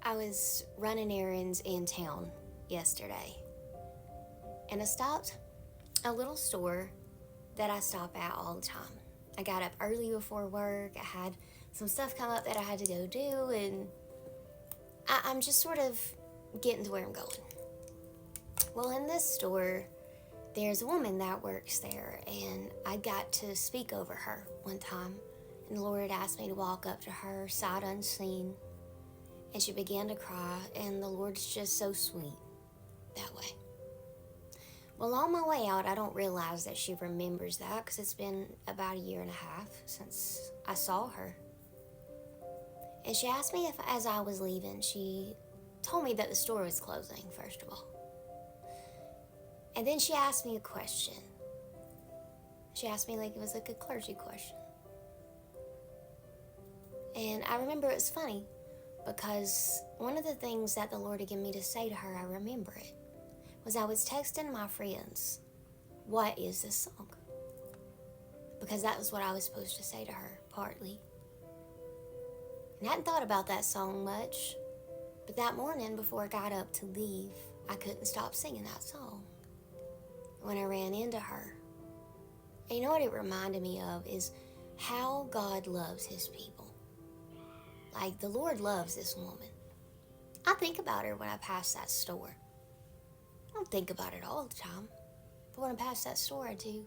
I was running errands in town yesterday, and I stopped a little store that I stop at all the time. I got up early before work. I had some stuff come up that I had to go do, and I'm just sort of getting to where I'm going. Well, in this store, there's a woman that works there, and I got to speak over her one time. And the Lord asked me to walk up to her, sight unseen, and she began to cry, and the Lord's just so sweet that way. Well, on my way out, I don't realize that she remembers that because it's been about 1.5 years since I saw her. And she asked me if, as I was leaving, she told me that the store was closing, first of all. And then she asked me a question. She asked me like it was like a clergy question. And I remember it was funny because one of the things that the Lord had given me to say to her, I remember it, was I was texting my friends, "What is this song?" Because that was what I was supposed to say to her, partly. And I hadn't thought about that song much, but that morning before I got up to leave, I couldn't stop singing that song when I ran into her. And you know what it reminded me of is how God loves his people. Like, the Lord loves this woman. I think about her when I pass that store. I don't think about it all the time, but when I pass that store, I do.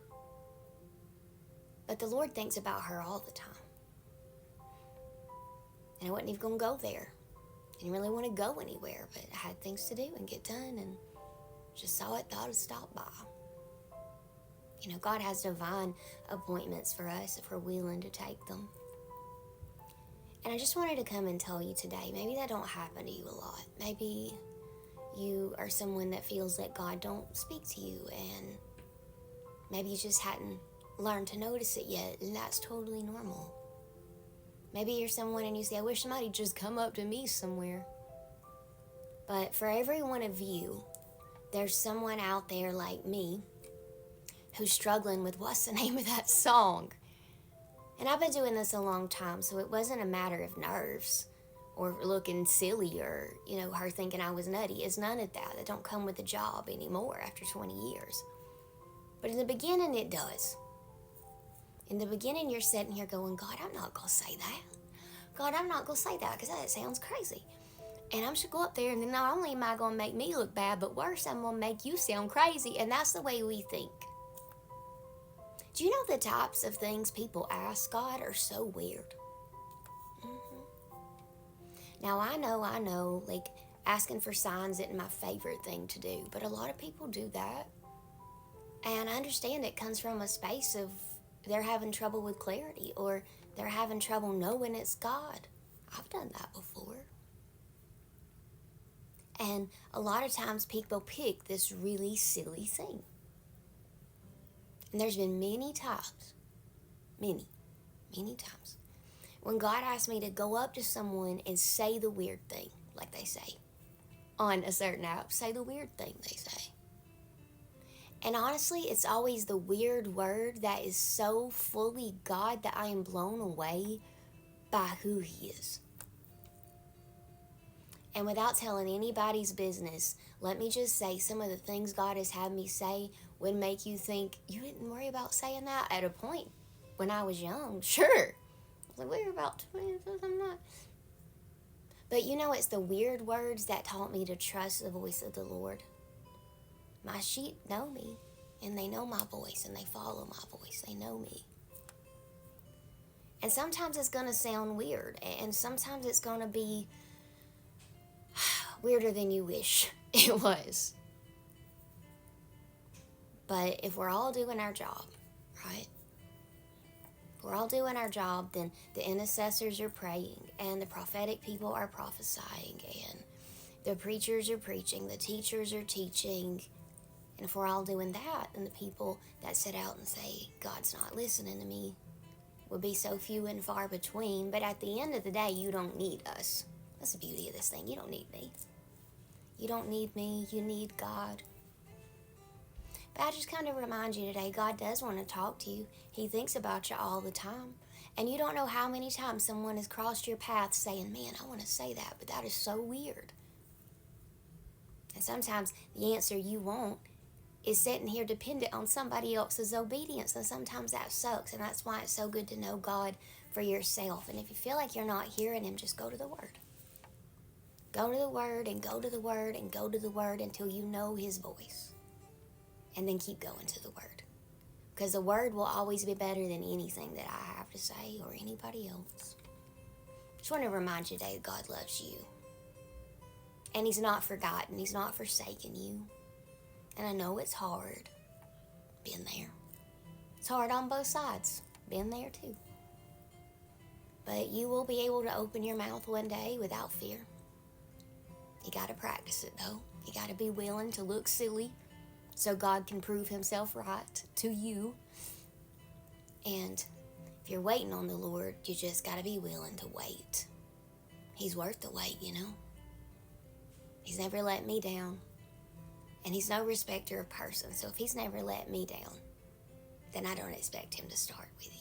But the Lord thinks about her all the time. And I wasn't even going to go there. I didn't really want to go anywhere, but I had things to do and get done, and just saw it, thought I'd stop by. You know, God has divine appointments for us if we're willing to take them. And I just wanted to come and tell you today, maybe that don't happen to you a lot. Maybe you are someone that feels that God don't speak to you, and maybe you just hadn't learned to notice it yet, and that's totally normal. Maybe you're someone and you say, I wish somebody'd just come up to me somewhere. But for every one of you, there's someone out there like me who's struggling with what's the name of that song. And I've been doing this a long time, so it wasn't a matter of nerves or looking silly or, her thinking I was nutty. It's none of that. It don't come with a job anymore after 20 years. But in the beginning, it does. In the beginning, you're sitting here going, God, I'm not going to say that. God, I'm not going to say that because that sounds crazy. And I'm just going to go up there, and then not only am I going to make me look bad, but worse, I'm going to make you sound crazy. And that's the way we think. Do you know the types of things people ask God are so weird? Now, I know, like, asking for signs isn't my favorite thing to do, but a lot of people do that. And I understand it comes from a space of they're having trouble with clarity, or they're having trouble knowing it's God. I've done that before. And a lot of times people pick this really silly thing. And there's been many times, many times, when God asked me to go up to someone and say the weird thing, like they say on a certain app, say the weird thing, they say. And honestly, it's always the weird word that is so fully God that I am blown away by who he is. And without telling anybody's business, let me just say some of the things God has had me say would make you think, you didn't worry about saying that at a point when I was young. Sure. I was like, we're about 20, I'm not. But it's the weird words that taught me to trust the voice of the Lord. My sheep know me, and they know my voice, and they follow my voice. They know me. And sometimes it's going to sound weird, and sometimes it's going to be weirder than you wish it was. But if we're all doing our job, right? If we're all doing our job, then the intercessors are praying, and the prophetic people are prophesying, and the preachers are preaching, the teachers are teaching. And if we're all doing that, then the people that sit out and say, God's not listening to me, will be so few and far between. But at the end of the day, you don't need us. That's the beauty of this thing. You don't need me. You don't need me. You need God. But I just kind of remind you today, God does want to talk to you. He thinks about you all the time. And you don't know how many times someone has crossed your path saying, man, I want to say that, but that is so weird. And sometimes the answer you want is sitting here dependent on somebody else's obedience. And sometimes that sucks. And that's why it's so good to know God for yourself. And if you feel like you're not hearing him, just go to the Word. Go to the Word and go to the Word and go to the Word until you know his voice. And then keep going to the Word. Because the Word will always be better than anything that I have to say or anybody else. Just want to remind you today that God loves you. And he's not forgotten. He's not forsaken you. And I know it's hard. Been there. It's hard on both sides. Been there too. But you will be able to open your mouth one day without fear. You got to practice it though. You got to be willing to look silly so God can prove himself right to you. And if you're waiting on the Lord, you just got to be willing to wait. He's worth the wait, you know. He's never let me down. And he's no respecter of persons. So if he's never let me down, then I don't expect him to start with you.